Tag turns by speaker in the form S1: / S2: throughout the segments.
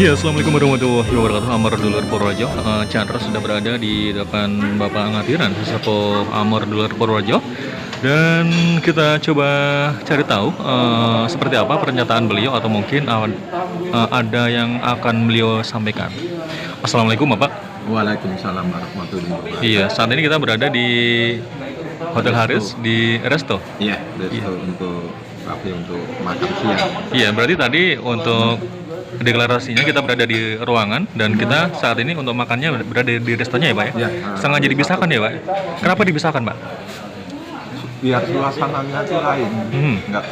S1: Ya, Assalamualaikum warahmatullahi wabarakatuh. Amar Dulur Purworejo. Chandra sudah berada di depan Bapak Ngatiran, Sesepuh Amar Dulur Purworejo. Dan kita coba cari tahu seperti apa pernyataan beliau atau mungkin ada yang akan beliau sampaikan. Assalamualaikum Bapak.
S2: Waalaikumsalam warahmatullahi wabarakatuh.
S1: Iya, saat ini kita berada di Hotel Haris di Resto.
S2: Iya, resto untuk untuk makan siang.
S1: Iya, berarti tadi untuk deklarasinya kita berada di ruangan dan kita saat ini untuk makannya berada di restonya ya Pak ya?
S2: Iya.
S1: Sengaja dipisahkan ya Pak? Kenapa dipisahkan Pak?
S2: Biar suasananya itu lain, nggak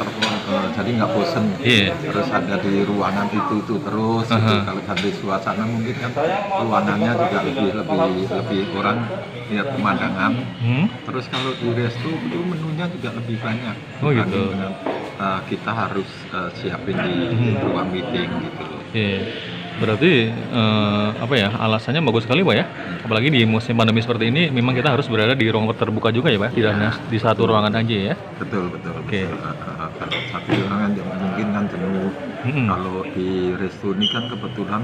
S2: jadi nggak bosen.
S1: Iya.
S2: Terus ada di ruangan itu terus. Gitu. Kalau di suasana mungkin kan ruangannya juga lebih orang lihat pemandangan. Terus kalau di resto itu menunya juga lebih banyak.
S1: Oh gitu.
S2: Dengan, kita harus siapin di ruang meeting gitu.
S1: Iya. Berarti apa ya, alasannya bagus sekali Pak ya, apalagi di musim pandemi seperti ini memang kita harus berada di ruang terbuka juga ya Pak, tidak hanya di satu ruangan aja ya.
S2: Betul.
S1: Oke.
S2: Kalau satu ruangan yang mungkin kan jenuh. Kalau di resto ini kan kebetulan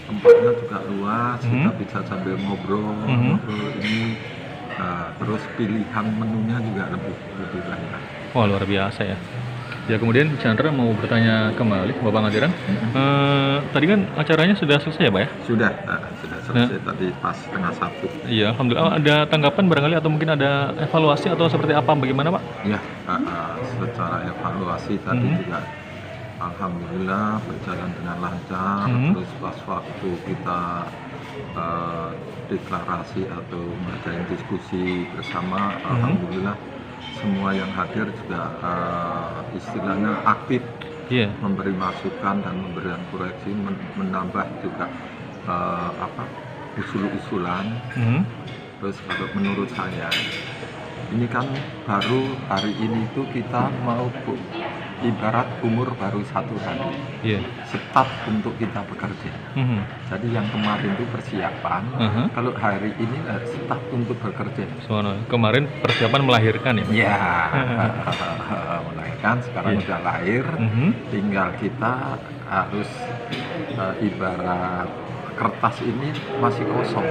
S2: tempatnya juga luas, kita bisa sambil ngobrol ini, terus pilihan menunya juga lebih banyak.
S1: Wah, luar biasa ya. Ya, kemudian Chandra mau bertanya kembali Bapak Ngadiran. Tadi kan acaranya sudah selesai ya Pak ya?
S2: Sudah selesai tadi pas setengah satu.
S1: Iya, alhamdulillah. Ada tanggapan barangkali atau mungkin ada evaluasi atau seperti apa, bagaimana Pak?
S2: Ya, secara evaluasi tadi juga alhamdulillah berjalan dengan lancar. Terus pas waktu kita deklarasi atau ngadain diskusi bersama, alhamdulillah semua yang hadir juga istilahnya aktif, memberi masukan dan memberikan koreksi, menambah juga usul-usulan. Terus kalau menurut saya ini kan baru hari ini tuh kita mau ibarat umur baru 1 hari, start untuk kita bekerja. Jadi yang kemarin itu persiapan, kalau hari ini start untuk bekerja.
S1: Kemarin persiapan melahirkan ya?
S2: Ya, melahirkan, sekarang udah lahir, tinggal kita harus ibarat kertas ini masih kosong.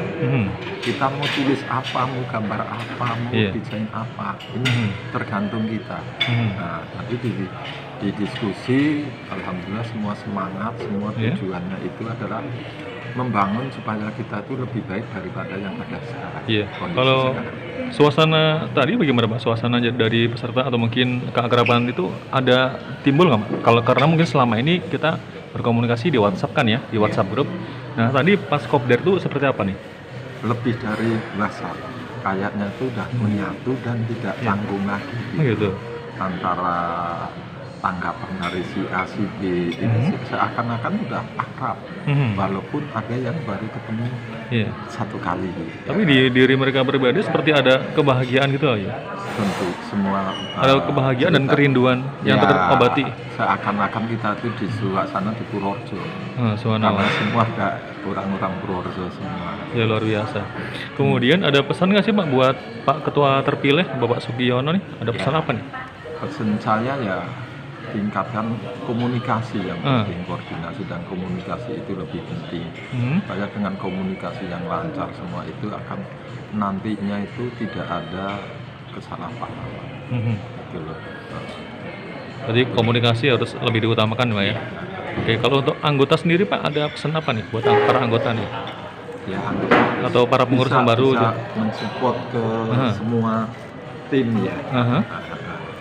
S2: Kita mau tulis apa, mau gambar apa, mau desain apa, ini tergantung kita. Nah, tadi di diskusi, alhamdulillah semua semangat, semua tujuannya itu adalah membangun supaya kita itu lebih baik daripada yang ada sekarang.
S1: Iya. Kalau suasana tadi bagaimana Pak? Suasana dari peserta atau mungkin keakraban itu ada timbul nggak Pak? Kalau karena mungkin selama ini kita berkomunikasi di WhatsApp kan ya, di WhatsApp grup. Nah tadi pas kopdar itu seperti apa nih?
S2: Lebih dari WhatsApp, kayaknya itu udah menyatu dan tidak canggung lagi.
S1: Gitu.
S2: Antara tanggapan dari si A, si B, ini seakan-akan udah akrab, walaupun ada yang baru ketemu satu kali.
S1: Tapi di diri mereka pribadi seperti ada kebahagiaan gitu ya?
S2: Tentu semua
S1: ada kebahagiaan dan kerinduan yang terobati.
S2: Seakan-akan kita tuh di suasana di Purworejo. Karena semua orang-orang Purworejo semua.
S1: Ya luar biasa. Kemudian ada pesan nggak sih Pak buat Pak Ketua terpilih Bapak Sugiono nih? Ada pesan apa nih?
S2: Pesan saya ya tingkatkan komunikasi yang penting, koordinasi dan komunikasi itu lebih penting. Supaya dengan komunikasi yang lancar semua itu akan nantinya itu tidak ada kesalahpahaman. Gitu loh.
S1: Jadi komunikasi harus lebih diutamakan Pak ya. Oke, kalau untuk anggota sendiri Pak ada pesan apa nih buat para anggota nih?
S2: Ya, anggota
S1: atau para pengurus yang baru
S2: bisa mensupport ke semua tim ya.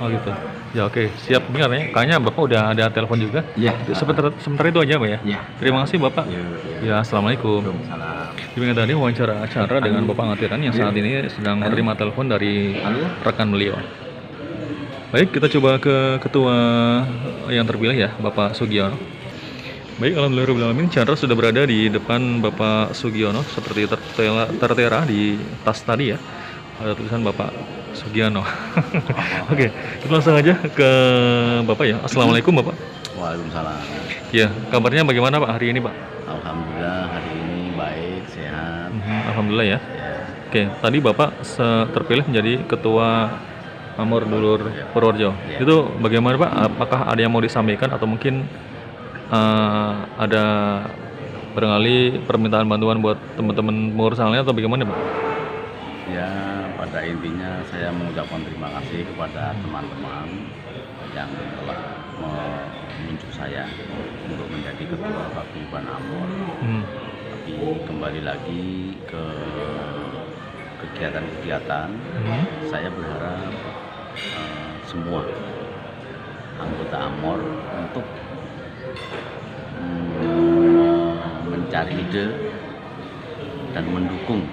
S1: Oh gitu. Ya oke, siap dengar ya. Kayaknya Bapak udah ada telepon juga.
S2: Iya.
S1: Sebentar itu aja Pak ya.
S2: Iya.
S1: Terima kasih Bapak. Ya, Assalamualaikum.
S2: Waalaikumsalam.
S1: Demikian tadi wawancara Chandra dengan Bapak Ngatiran yang saat ini sedang menerima telepon dari rekan beliau. Baik, kita coba ke ketua yang terpilih ya, Bapak Sugiono. Baik, alhamdulillah Chandra sudah berada di depan Bapak Sugiono seperti tertera di tas tadi ya. Ada tulisan Bapak Sugiono. Oke, kita langsung aja ke Bapak ya. Assalamualaikum Bapak.
S3: Waalaikumsalam.
S1: Ya, kabarnya bagaimana Pak hari ini Pak?
S3: Alhamdulillah hari ini baik, sehat.
S1: Alhamdulillah ya. Oke, tadi Bapak terpilih menjadi Ketua Amar Dulur Purworejo. Itu bagaimana Pak? Apakah ada yang mau disampaikan atau mungkin ada Barangkali permintaan bantuan buat teman-teman pengurus lainnya atau bagaimana Pak?
S3: Ya, pada intinya saya mengucapkan terima kasih kepada teman-teman yang telah menunjuk saya untuk menjadi ketua Paguyuban Amor. Tapi kembali lagi ke kegiatan-kegiatan, saya berharap semua anggota Amor untuk mencari ide dan mendukung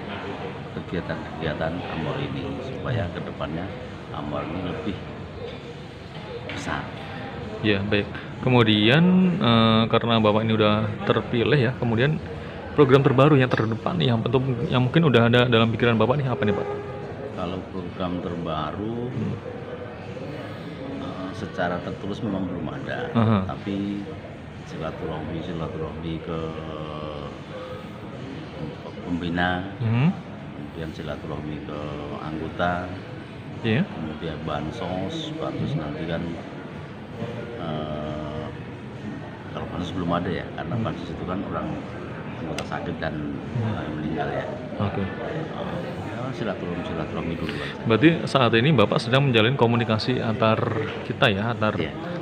S3: kegiatan-kegiatan Amor ini supaya kedepannya Amor ini lebih besar.
S1: Ya, baik. Kemudian karena Bapak ini udah terpilih ya, kemudian program terbaru yang terdepan yang mungkin udah ada dalam pikiran Bapak nih apa nih Pak?
S3: Kalau program terbaru secara tertulis memang belum ada, tapi silaturahmi ke pembina, kemudian silaturahmi ke anggota, kemudian bansos nanti kan kalau bansos belum ada ya, karena bansos itu kan orang anggota sakit dan meninggal ya.
S1: Oke.
S3: Silaturahmi dulu.
S1: Berarti saat ini Bapak sedang menjalin komunikasi antar kita ya, antar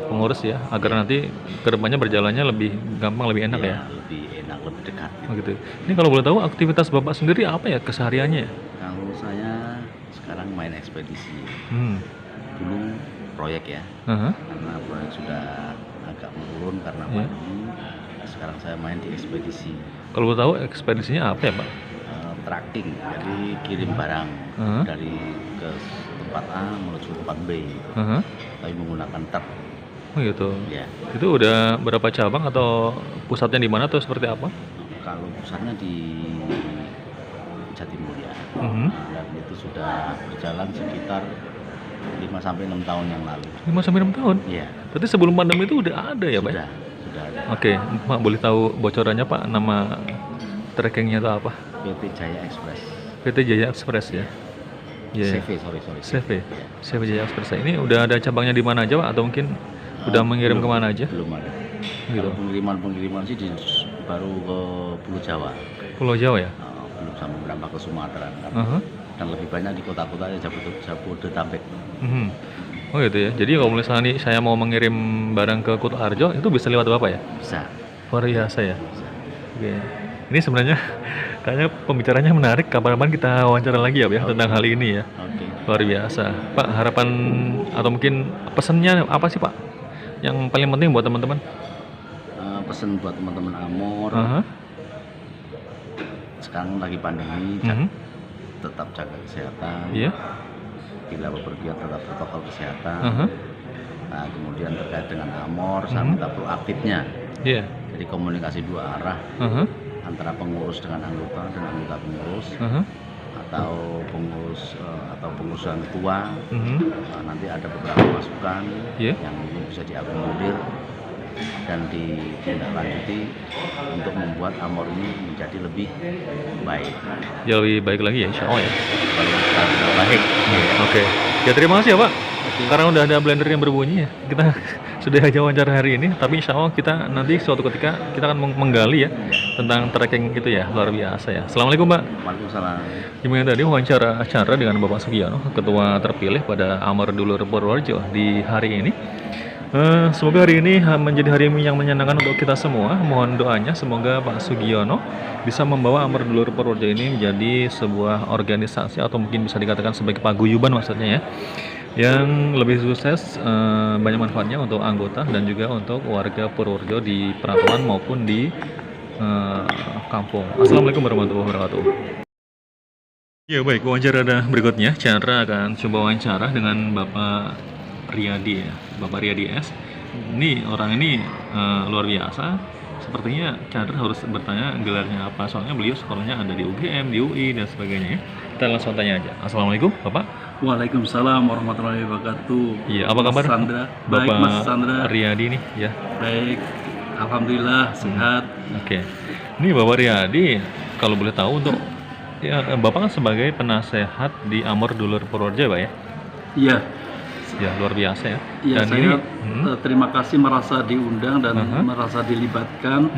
S1: pengurus ya, agar nanti kedepannya berjalannya lebih gampang, lebih enak ya.
S3: Lebih enak, lebih dekat.
S1: Gitu. Ini kalau boleh tahu aktivitas Bapak sendiri apa ya kesehariannya?
S3: Kalau saya sekarang main ekspedisi. Dulu proyek ya, karena proyek sudah agak menurun karena pandemi. Sekarang saya main di ekspedisi.
S1: Kalau boleh tahu ekspedisinya apa ya Pak?
S3: Tracking, jadi kirim barang dari ke tempat A menuju tempat B, tapi menggunakan truk.
S1: Oh gitu.
S3: Ya.
S1: Itu udah berapa cabang atau pusatnya di mana atau seperti apa?
S3: Kalau pusatnya di Jatimulya, dan itu sudah berjalan sekitar 5-6 tahun yang lalu.
S1: 5-6 tahun?
S3: Iya.
S1: Berarti sebelum pandemi itu udah ada ya Pak?
S3: Sudah ada.
S1: Oke, Pak boleh tahu bocorannya Pak, nama trackingnya itu apa?
S3: PT Jaya Express.
S1: PT Jaya Express ya? Yeah. CV Jaya Express. Ini udah ada cabangnya di mana aja Pak? Atau mungkin udah mengirim kemana aja?
S3: Belum ada.
S1: Gitu.
S3: Pengiriman sih baru ke Pulau Jawa.
S1: Pulau Jawa ya?
S3: Belum sampai berapa ke Sumatera. Dan lebih banyak di kota-kota Jabodetabek.
S1: Oh gitu ya. Jadi kalau misalnya nih saya mau mengirim barang ke Kutoarjo itu bisa lewat Bapak ya?
S3: Bisa.
S1: Luar biasa ya. Oke. Ini sebenarnya kayaknya pembicaranya menarik. Kapan-kapan kita wawancara lagi ya tentang hal ini ya. Luar biasa. Pak, harapan atau mungkin pesannya apa sih Pak? Yang paling penting buat teman-teman?
S3: Pesan buat teman-teman Amor. Sekarang lagi pandemi, tetap jaga kesehatan. Bila bepergian tetap protokol kesehatan. Nah, kemudian terkait dengan Amor, saya minta proaktifnya. Jadi komunikasi dua arah. Antara pengurus dengan anggota dan anggota pengurus, atau pengurus yang tua. Nanti ada beberapa masukan yang mungkin bisa diakomodir dan ditindaklanjuti untuk membuat Amor ini menjadi lebih baik.
S1: Ya lebih baik lagi ya, insya Allah ya.
S3: Kalau baik.
S1: Oke. Ya terima kasih ya Pak. Karena udah ada blender yang berbunyi ya, kita sudah aja wawancara hari ini. Tapi insya Allah kita nanti suatu ketika kita akan menggali ya tentang tracking itu ya, luar biasa ya. Assalamualaikum Pak.
S3: Waalaikumsalam.
S1: Gimana tadi wawancara acara dengan Bapak Sugiono, ketua terpilih pada Amor Dulur Purworejo di hari ini. Semoga hari ini menjadi hari yang menyenangkan untuk kita semua. Mohon doanya semoga Pak Sugiono bisa membawa Amor Dulur Purworejo ini menjadi sebuah organisasi atau mungkin bisa dikatakan sebagai paguyuban maksudnya ya, yang lebih sukses, banyak manfaatnya untuk anggota dan juga untuk warga Purworejo di perantauan maupun di kampung. Assalamualaikum warahmatullahi wabarakatuh. Ya baik, wawancara berikutnya Chandra akan coba wawancara dengan Bapak Riyadi ya, Bapak Riyadi S. Ini orang ini luar biasa. Sepertinya Chandra harus bertanya gelarnya apa, soalnya beliau sekolahnya ada di UGM, di UI dan sebagainya ya. Kita langsung tanya aja. Assalamualaikum Bapak.
S4: Waalaikumsalam warahmatullahi wabarakatuh.
S1: Iya, apa kabar?
S4: Mas Sandra.
S1: Bapak
S4: Baik Mas Sandra.
S1: Riyadi nih ya.
S4: Baik, alhamdulillah sehat.
S1: Oke. Ini Bapak Riyadi, kalau boleh tahu untuk ya Bapak kan sebagai penasehat di Amor Dulur Purworejo Pak ya?
S4: Iya,
S1: Ya, luar biasa ya.
S4: Ya,
S1: Dan
S4: saya
S1: ini,
S4: terima kasih merasa diundang dan merasa dilibatkan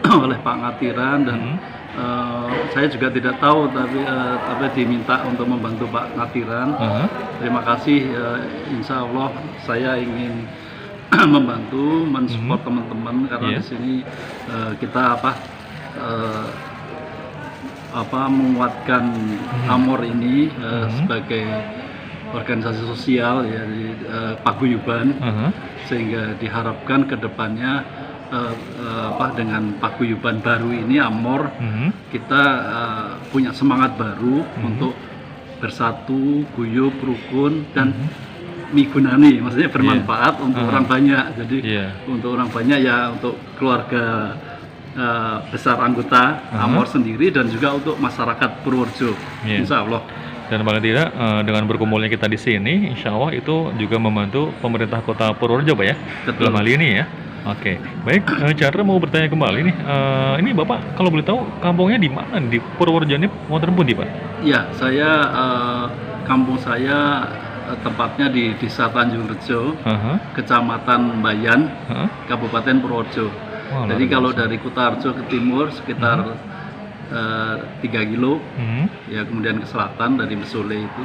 S4: oleh Pak Ngatiran dan saya juga tidak tahu tapi diminta untuk membantu Pak Ngatiran. Terima kasih. Insya Allah saya ingin membantu, mensupport teman-teman karena di sini kita menguatkan Amor ini sebagai organisasi sosial ya di paguyuban, sehingga diharapkan kedepannya dengan paguyuban baru ini Amor kita punya semangat baru untuk bersatu, guyup, rukun dan migunani, maksudnya bermanfaat untuk orang banyak. Jadi untuk orang banyak ya, untuk keluarga besar anggota Amor sendiri dan juga untuk masyarakat Purworejo. Insya Allah.
S1: Dan paling tidak dengan berkumpulnya kita di sini, insya Allah itu juga membantu pemerintah Kota Purworejo, Pak ya.
S4: Betul.
S1: Dalam hal ini ya. Oke, baik. Chandra mau bertanya kembali nih. Ini Bapak kalau boleh tahu kampungnya di mana di Purworejo ini? Wonten pundi, Pak?
S4: Ya, saya kampung saya tempatnya di Desa Tanjung Rejo, Kecamatan Bayan, Kabupaten Purworejo. Jadi kalau dari Kutarjo ke timur sekitar 3 kilo, ya kemudian ke selatan dari Mesole itu,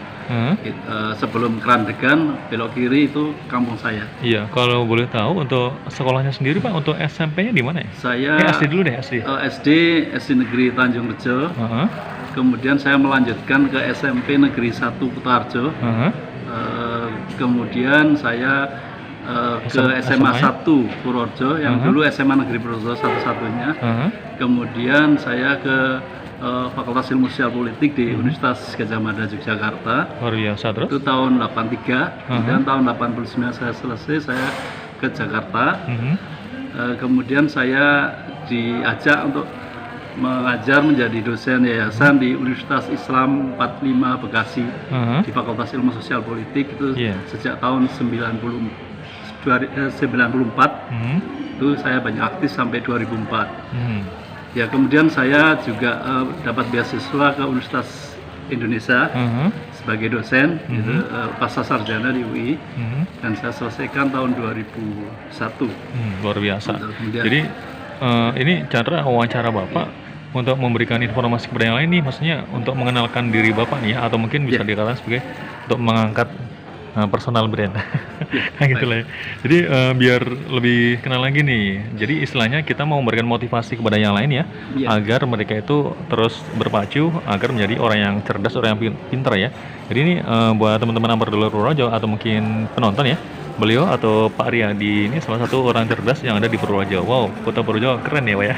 S4: sebelum Kerandegan belok kiri itu kampung saya.
S1: Iya, kalau boleh tahu untuk sekolahnya sendiri Pak, untuk SMP-nya di mana ya?
S4: Saya
S1: SD dulu deh, SD
S4: Negeri Tanjung Rejo, kemudian saya melanjutkan ke SMP Negeri 1 Kutarjo, kemudian saya ke SMA 1 Purworejo, yang dulu SMA Negeri Purworejo satu-satunya. Kemudian saya ke Fakultas Ilmu Sosial Politik di Universitas Gadjah Mada Yogyakarta.
S1: Luar biasa. Terus?
S4: Itu tahun 83. Kemudian tahun 89 saya selesai, saya ke Jakarta. Kemudian saya diajak untuk mengajar menjadi dosen yayasan di Universitas Islam 45 Bekasi di Fakultas Ilmu Sosial Politik itu sejak tahun 94. Itu saya banyak aktif sampai 2004. Ya, kemudian saya juga dapat beasiswa ke Universitas Indonesia sebagai dosen, pasca sarjana di UI, dan saya selesaikan tahun 2001.
S1: Luar biasa.
S4: Kemudian,
S1: jadi ini Chandra wawancara Bapak untuk memberikan informasi kepada yang lain nih, maksudnya untuk mengenalkan diri Bapak nih ya, atau mungkin bisa dikatakan sebagai untuk mengangkat personal brand. Gitu lah ya. Jadi biar lebih kenal lagi nih. Jadi istilahnya kita mau memberikan motivasi kepada yang lain ya, agar mereka itu terus berpacu agar menjadi orang yang cerdas, orang yang pintar ya. Jadi ini buat teman-teman Amar Dulur Purworejo atau mungkin penonton ya, beliau atau Pak Riyadi ini salah satu orang cerdas yang ada di Purworejo. Wow, Kota Purworejo keren ya Pak ya.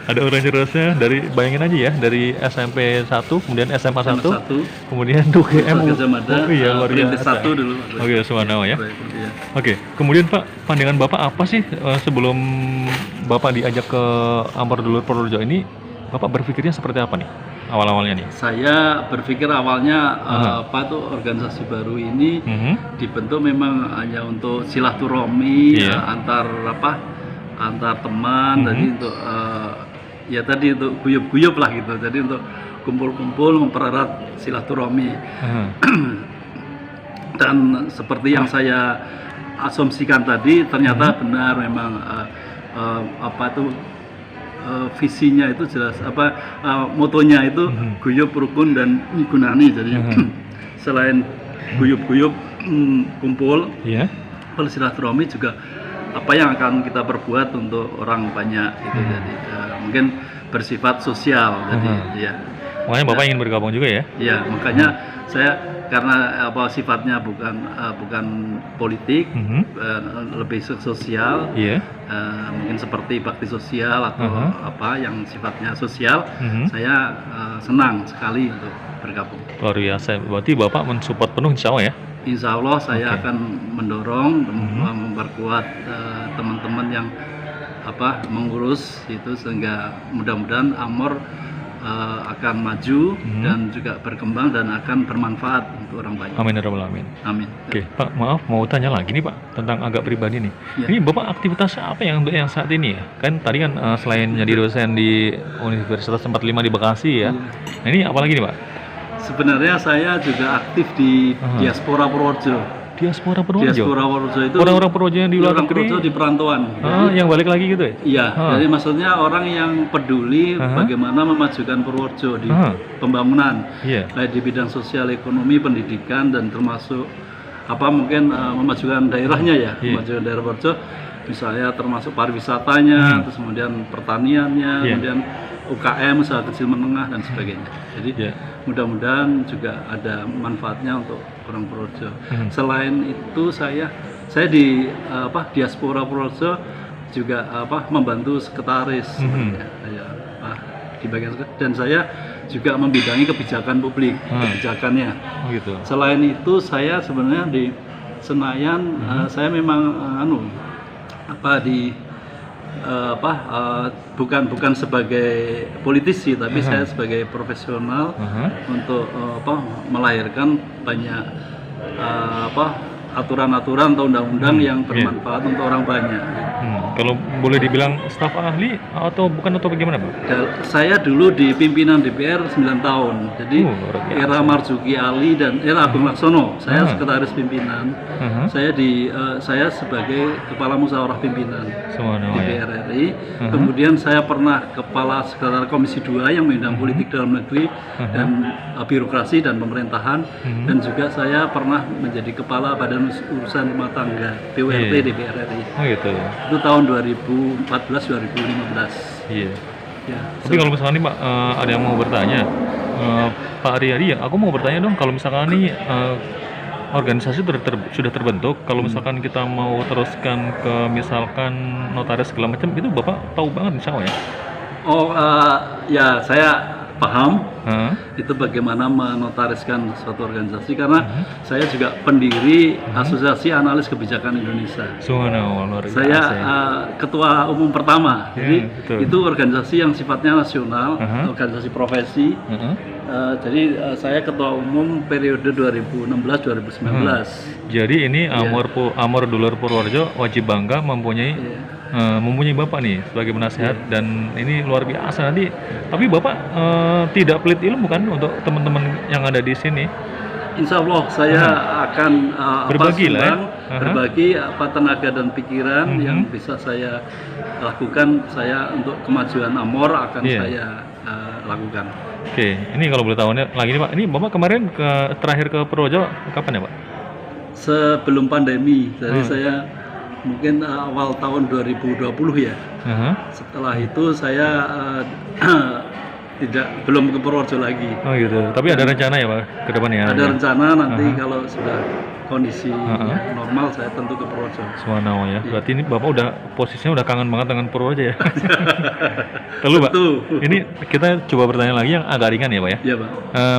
S1: Ada orang cerdasnya dari, bayangin aja ya, dari SMP 1, kemudian SMA 1, kemudian UGM.
S4: Oh
S1: iya, luar biasa.
S4: Dulu.
S1: Oke, Subhanallah ya. Oke, kemudian Pak, pandangan Bapak apa sih sebelum Bapak diajak ke Amar Dulur Purworejo ini, Bapak berpikirnya seperti apa nih awal-awalnya nih?
S4: Saya berpikir awalnya organisasi baru ini dibentuk memang hanya untuk silaturahmi antar teman, jadi untuk untuk guyup-guyup lah gitu. Jadi untuk kumpul-kumpul mempererat silaturahmi. Dan seperti yang saya asumsikan tadi, ternyata benar memang visinya itu jelas, motonya itu guyup, rukun dan migunani. Jadi selain guyup-guyup kumpul, bersilaturahmi juga apa yang akan kita perbuat untuk orang banyak gitu. Jadi mungkin bersifat sosial. Jadi
S1: makanya Bapak ingin bergabung juga ya?
S4: Ya, makanya saya karena sifatnya bukan politik, lebih sosial, mungkin seperti bakti sosial atau yang sifatnya sosial, saya senang sekali untuk bergabung.
S1: Luar biasa, berarti Bapak mensupport penuh insya Allah ya?
S4: Insya Allah saya akan mendorong, memperkuat teman-teman yang mengurus itu, sehingga mudah-mudahan Amor akan maju dan juga berkembang dan akan bermanfaat untuk orang banyak.
S1: Amin ya rabbal alamin.
S4: Amin.
S1: Oke, Pak, maaf mau tanya lagi nih Pak tentang agak pribadi nih. Ini Bapak aktivitas apa yang saat ini ya? Kan tadi kan selain jadi dosen di Universitas 45 di Bekasi ya. Nah, ini apa lagi nih Pak?
S4: Sebenarnya saya juga aktif di diaspora Purworejo.
S1: Diaspora Purworejo.
S4: Diaspora Purworejo itu
S1: Orang-orang Purworejo yang di luar negeri.
S4: Purworejo di perantauan.
S1: Yang balik lagi gitu ya?
S4: Iya, jadi maksudnya orang yang peduli bagaimana memajukan Purworejo di pembangunan, baik di bidang sosial, ekonomi, pendidikan, dan termasuk mungkin memajukan daerahnya ya, memajukan daerah Purworejo, misalnya termasuk pariwisatanya, terus kemudian pertaniannya, kemudian UKM, usaha kecil menengah dan sebagainya. Jadi mudah-mudahan juga ada manfaatnya untuk orang Purworejo. Selain itu saya di Diaspora Purworejo juga membantu sekretaris di bagian dan saya juga membidangi kebijakan publik, kebijakannya.
S1: Gitu.
S4: Selain itu saya sebenarnya di Senayan saya memang bukan sebagai politisi, tapi saya sebagai profesional untuk melahirkan banyak aturan-aturan atau undang-undang yang bermanfaat untuk orang banyak.
S1: Kalau boleh dibilang staf ahli atau bukan atau bagaimana, Pak?
S4: Saya dulu di pimpinan DPR 9 tahun. Jadi era Marzuki Ali dan era Agung Laksono, saya sekretaris pimpinan. Saya sebagai kepala musyawarah pimpinan DPR RI. Kemudian saya pernah kepala sekretaris Komisi 2 yang memandang politik dalam negeri dan birokrasi dan pemerintahan, dan juga saya pernah menjadi kepala Badan Urusan Rumah Tangga BURT DPR RI.
S1: Gitu.
S4: Itu tahun 2014-2015.
S1: Iya. Tapi kalau misalkan nih Pak, ada yang mau bertanya, Pak Aryadi, aku mau bertanya dong, kalau misalkan nih organisasi sudah terbentuk, kalau misalkan kita mau teruskan ke misalkan notaris segala macam, itu Bapak tahu banget insya Allah ya?
S4: Ya saya paham itu bagaimana menotariskan suatu organisasi, karena saya juga pendiri Asosiasi Analis Kebijakan Indonesia. Saya ketua umum pertama, jadi itu organisasi yang sifatnya nasional, organisasi profesi. Jadi saya ketua umum periode 2016-2019.
S1: Jadi ini Amor Dulur Purworejo wajib bangga mempunyai Bapak nih sebagai penasehat, dan ini luar biasa nanti. Tapi Bapak tidak pelit ilmu kan untuk teman-teman yang ada di sini?
S4: Insya Allah saya akan
S1: berbagi
S4: berbagi tenaga dan pikiran yang bisa saya lakukan. Saya untuk kemajuan Amor akan saya lakukan.
S1: Oke, ini kalau boleh tahu lagi nih Pak, ini Bapak kemarin terakhir ke Purworejo kapan ya Pak?
S4: Sebelum pandemi, jadi saya mungkin awal tahun 2020 ya. Setelah itu saya belum ke Purworejo lagi. Oh
S1: gitu. Tapi ada rencana ya Pak ke depannya?
S4: Ada rencana nanti kalau sudah kondisi normal saya tentu ke Purworejo.
S1: Ya. Berarti ini Bapak posisinya udah kangen banget dengan Purworejo ya. Lalu Pak, ini kita coba bertanya lagi yang agak ringan ya Pak ya.
S4: Iya Pak.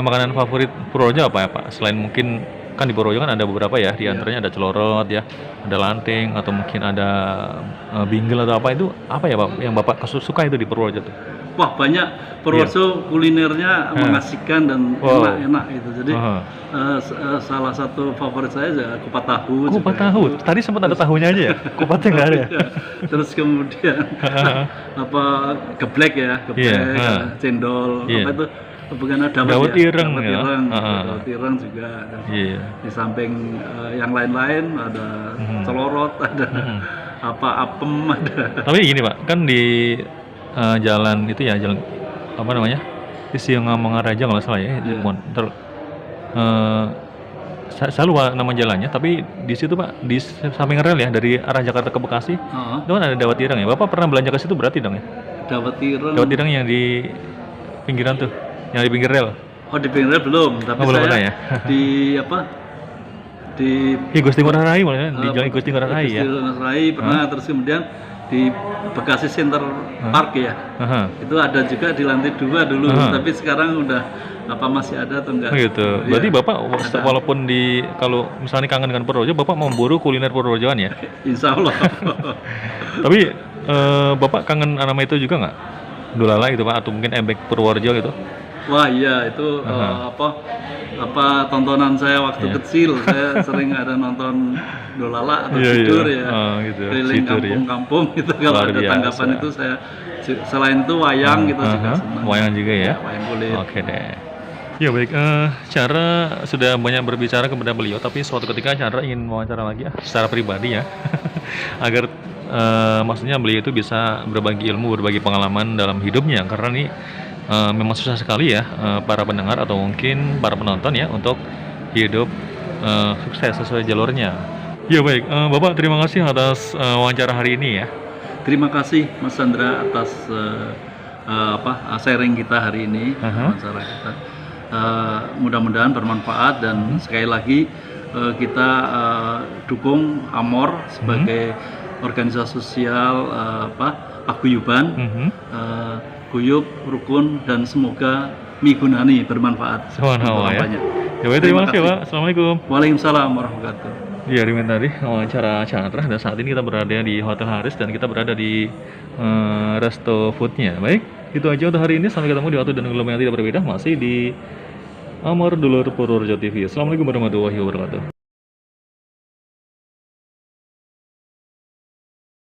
S1: Makanan favorit Purworejo apa ya Pak? Selain mungkin kan di Purworejo kan ada beberapa ya, di antaranya ada celorot ya, ada lanting, atau mungkin ada binggel atau apa, itu apa ya Pak yang Bapak suka itu di Purworejo tuh?
S4: Wah banyak, Purworejo kulinernya mengasihkan dan enak-enak gitu. Jadi salah satu favorit saya adalah kupat tahu.
S1: Kupat tahu? Tadi sempat ada tahunya aja ya? Kupatnya nggak ada ya?
S4: Terus kemudian geblek ya, cendol, apa itu? Bukan ada
S1: dawet ireng ya.
S4: Dawet ireng juga ada. Di samping yang lain-lain ada celorot, ada apem ada. Tapi
S1: gini Pak, kan di jalan itu ya, jalan apa namanya? Sisingamangaraja kalau salah ya. Saya lupa nama jalannya, tapi di situ Pak, di samping rel ya, dari arah Jakarta ke Bekasi, itu kan ada dawet ireng ya. Bapak pernah belanja ke situ berarti dong ya?
S4: Dawet ireng yang
S1: di pinggiran tuh. Yang di pinggir rel?
S4: Oh di pinggir rel belum, tapi
S1: belum
S4: saya
S1: ya?
S4: di
S1: Gusti Ngurah Rai maksudnya, di Jalan Gusti Ngurah Rai ya?
S4: Gusti Ngurah Rai pernah, terus kemudian di Bekasi Center Park ya, itu ada juga di lantai 2 dulu, tapi sekarang udah masih ada atau enggak?
S1: Gitu. Berarti Bapak walaupun kalau misalnya kangen dengan Purworejo, Bapak memburu kuliner Purworejoan ya?
S4: Insya Allah.
S1: Tapi Bapak kangen nama itu juga nggak? Dolala gitu Pak, atau mungkin embek Purworejo gitu?
S4: Wah iya, itu tontonan saya waktu kecil. Saya sering ada nonton Dolala atau Sidur ya, keliling kampung-kampung itu. Kalau ada tanggapan itu saya, selain itu wayang gitu juga senang.
S1: Wayang juga ya?
S4: Wayang kulit.
S1: Oke deh. Ya baik, Chandra sudah banyak berbicara kepada beliau, tapi suatu ketika Chandra ingin wawancara lagi ya, secara pribadi ya, agar maksudnya beliau itu bisa berbagi ilmu, berbagi pengalaman dalam hidupnya, karena ini memang susah sekali ya para pendengar atau mungkin para penonton ya untuk hidup sukses sesuai jalurnya. Ya baik, Bapak terima kasih atas wawancara hari ini ya.
S4: Terima kasih Mas Chandra atas sharing kita hari ini, wawancara kita. Mudah-mudahan bermanfaat dan sekali lagi kita dukung Amor sebagai organisasi sosial paguyuban, guyub, rukun, dan semoga migunani bermanfaat.
S1: Subhanallah ya. Ya baik, terima kasih Pak. Assalamualaikum.
S4: Waalaikumsalam warahmatullahi wabarakatuh.
S1: Ya, demikian tadi wawancara Chandra, dan saat ini kita berada di Hotel Haris dan kita berada di resto foodnya. Baik, itu aja untuk hari ini. Sampai ketemu di waktu dan gelombang yang tidak berbeda, masih di Amor Dulur Purworejo TV. Assalamualaikum warahmatullahi wabarakatuh.